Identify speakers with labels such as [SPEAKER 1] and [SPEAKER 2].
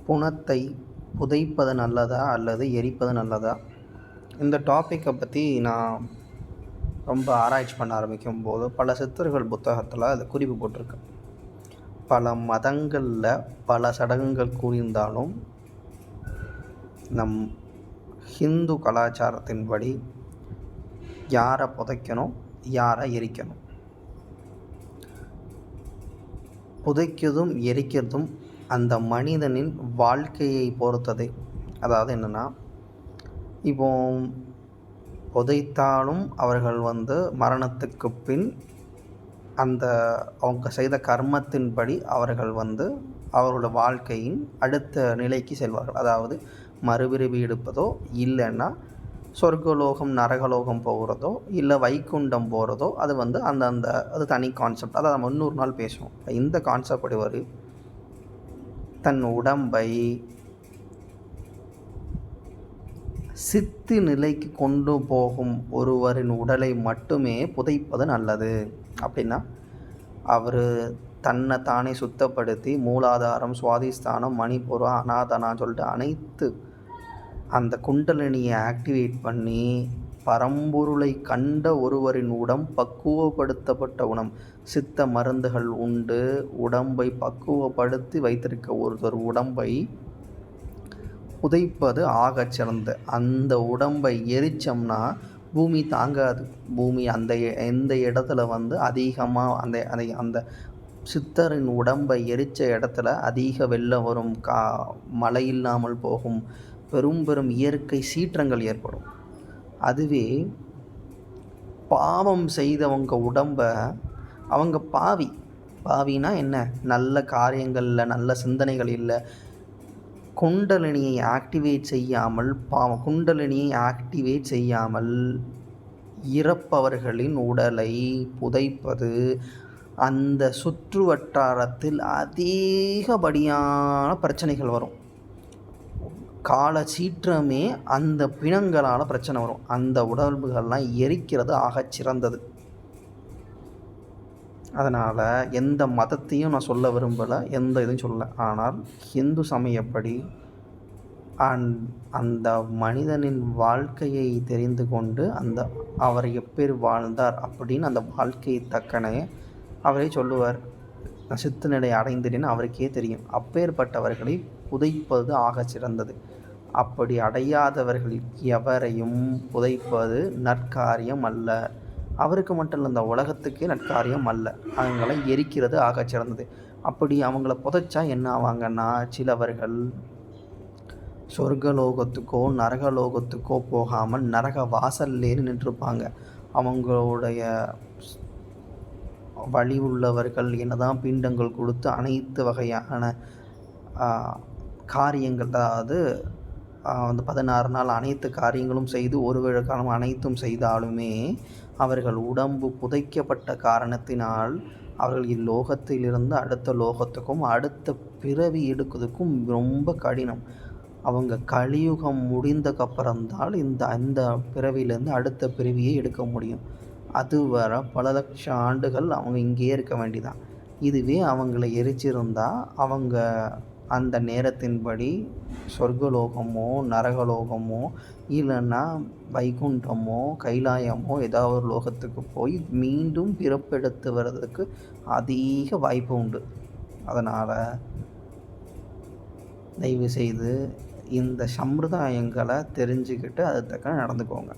[SPEAKER 1] புணத்தை புதைப்பது நல்லதா அல்லது எரிப்பது நல்லதா? இந்த டாப்பிக்கை பற்றி நான் ரொம்ப ஆராய்ச்சி பண்ண ஆரம்பிக்கும் போது பல சித்தர்கள் புத்தகத்தில் அது குறிப்பு போட்டிருக்கு. பல மதங்களில் பல சடங்குகள் கூறியிருந்தாலும் நம் ஹிந்து கலாச்சாரத்தின்படி யாரை புதைக்கணும், யாரை எரிக்கணும், புதைக்கிறதும் எரிக்கிறதும் அந்த மனிதனின் வாழ்க்கையை பொறுத்தது. அதாவது என்னென்னா, இப்போ புதைத்தாலும் அவர்கள் மரணத்துக்கு பின் அந்த அவங்க செய்த கர்மத்தின்படி அவர்கள் அவரோட வாழ்க்கையின் அடுத்த நிலைக்கு செல்வார்கள். அதாவது மறுபிறவி எடுப்பதோ, இல்லைன்னா சொர்க்கலோகம் நரகலோகம் போகிறதோ, இல்லை வைகுண்டம் போகிறதோ, அது அந்த அது தனி கான்செப்ட். அதை நம்ம இன்னொரு நாள் பேசுவோம். இந்த கான்செப்ட் படி தன் உடம்பை சித்து நிலைக்கு கொண்டு போகும் ஒருவரின் உடலை மட்டுமே புதைப்பது நல்லது. அப்படின்னா அவர் தன்னை தானே சுத்தப்படுத்தி மூலாதாரம், சுவாதிஸ்தானம், மணிபுரம், அநாதனான்னு சொல்லிட்டு அனைத்து அந்த குண்டலினியை ஆக்டிவேட் பண்ணி பரம்பொருளை கண்ட ஒருவரின் பக்குவப்படுத்தப்பட்ட சித்த மருந்துகள் உண்டு. உடம்பை பக்குவப்படுத்தி வைத்திருக்க ஒருத்தர் உடம்பை புதைப்பது ஆகச் சிறந்த. அந்த உடம்பை எரிச்சோம்னா பூமி தாங்காது. பூமி எந்த இடத்துல அதிகமாக அந்த சித்தரின் உடம்பை எரித்த இடத்துல அதிக வெள்ளம் வரும், மழை இல்லாமல் போகும், பெரும் இயற்கை சீற்றங்கள் ஏற்படும். அதுவே பாவம் செய்தவங்க உடம்பை அவங்க பாவினா என்ன, நல்ல காரியங்களில் நல்ல சிந்தனைகள் இல்லை, குண்டலினியை ஆக்டிவேட் செய்யாமல் இறப்பவர்களின் உடலை புதைப்பது அந்த சுற்று வட்டாரத்தில் அதிகப்படியான பிரச்சனைகள் வரும். கால சீற்றமே அந்த பிணங்களால் பிரச்சனை வரும். அந்த உடல்கள்லாம் எரிக்கிறது ஆகச் சிறந்தது. அதனால் எந்த மதத்தையும் நான் சொல்ல விரும்பலை, எந்த இதுவும் சொல்லலை. ஆனால் ஹிந்து சமயப்படி அந்த மனிதனின் வாழ்க்கையை தெரிந்து கொண்டு அவர் எப்பேர் வாழ்ந்தார் அப்படின்னு அந்த வாழ்க்கையை தக்கனே அவரே சொல்லுவார். சித்து நிலை அடைந்தேன்னு அவருக்கே தெரியும். அப்பேற்பட்டவர்களை புதைப்பது ஆக சிறந்தது. அப்படி அடையாதவர்கள் எவரையும் புதைப்பது நற்காரியம் அல்ல. அவருக்கு மட்டும் இல்லை, இந்த உலகத்துக்கே நற்காரியம் அல்ல. அவங்கள எரிக்கிறது ஆக சிறந்தது. அப்படி அவங்கள புதைச்சா என்ன ஆவாங்கன்னா, சிலவர்கள் சொர்க்கலோகத்துக்கோ நரகலோகத்துக்கோ போகாமல் நரக வாசல்லேன்னு நின்றுருப்பாங்க. அவங்களுடைய வழி உள்ளவர்கள் என்னதான் பிண்டங்கள் கொடுத்து அனைத்து வகையான காரியங்கள், அதாவது 16 நாள் அனைத்து காரியங்களும் செய்து ஒரு வேளை காலம் அனைத்தும் செய்தாலுமே அவர்கள் உடம்பு புதைக்கப்பட்ட காரணத்தினால் அவர்கள் இல்லோகத்திலிருந்து அடுத்த லோகத்துக்கும் அடுத்த பிறவி எடுக்கிறதுக்கும் ரொம்ப கடினம். அவங்க கலியுகம் முடிந்தக்கப்புறம்தான் இந்த பிறவியிலேருந்து அடுத்த பிறவியை எடுக்க முடியும். அதுவரை பல லட்சம் ஆண்டுகள் அவங்க இங்கேயே இருக்க வேண்டிதான். இதுவே அவங்கள எரிச்சிருந்தால் அவங்க அந்த நேரத்தின்படி சொர்க்கலோகமோ நரகலோகமோ இல்லைன்னா வைகுண்டமோ கைலாயமோ ஏதாவது ஒரு லோகத்துக்கு போய் மீண்டும் பிறப்பெடுத்து வர்றதுக்கு அதிக வாய்ப்பு உண்டு. அதனால் தயவுசெய்து இந்த சம்பிரதாயங்களை தெரிஞ்சுக்கிட்டு அது தக்க நடந்துக்கோங்க.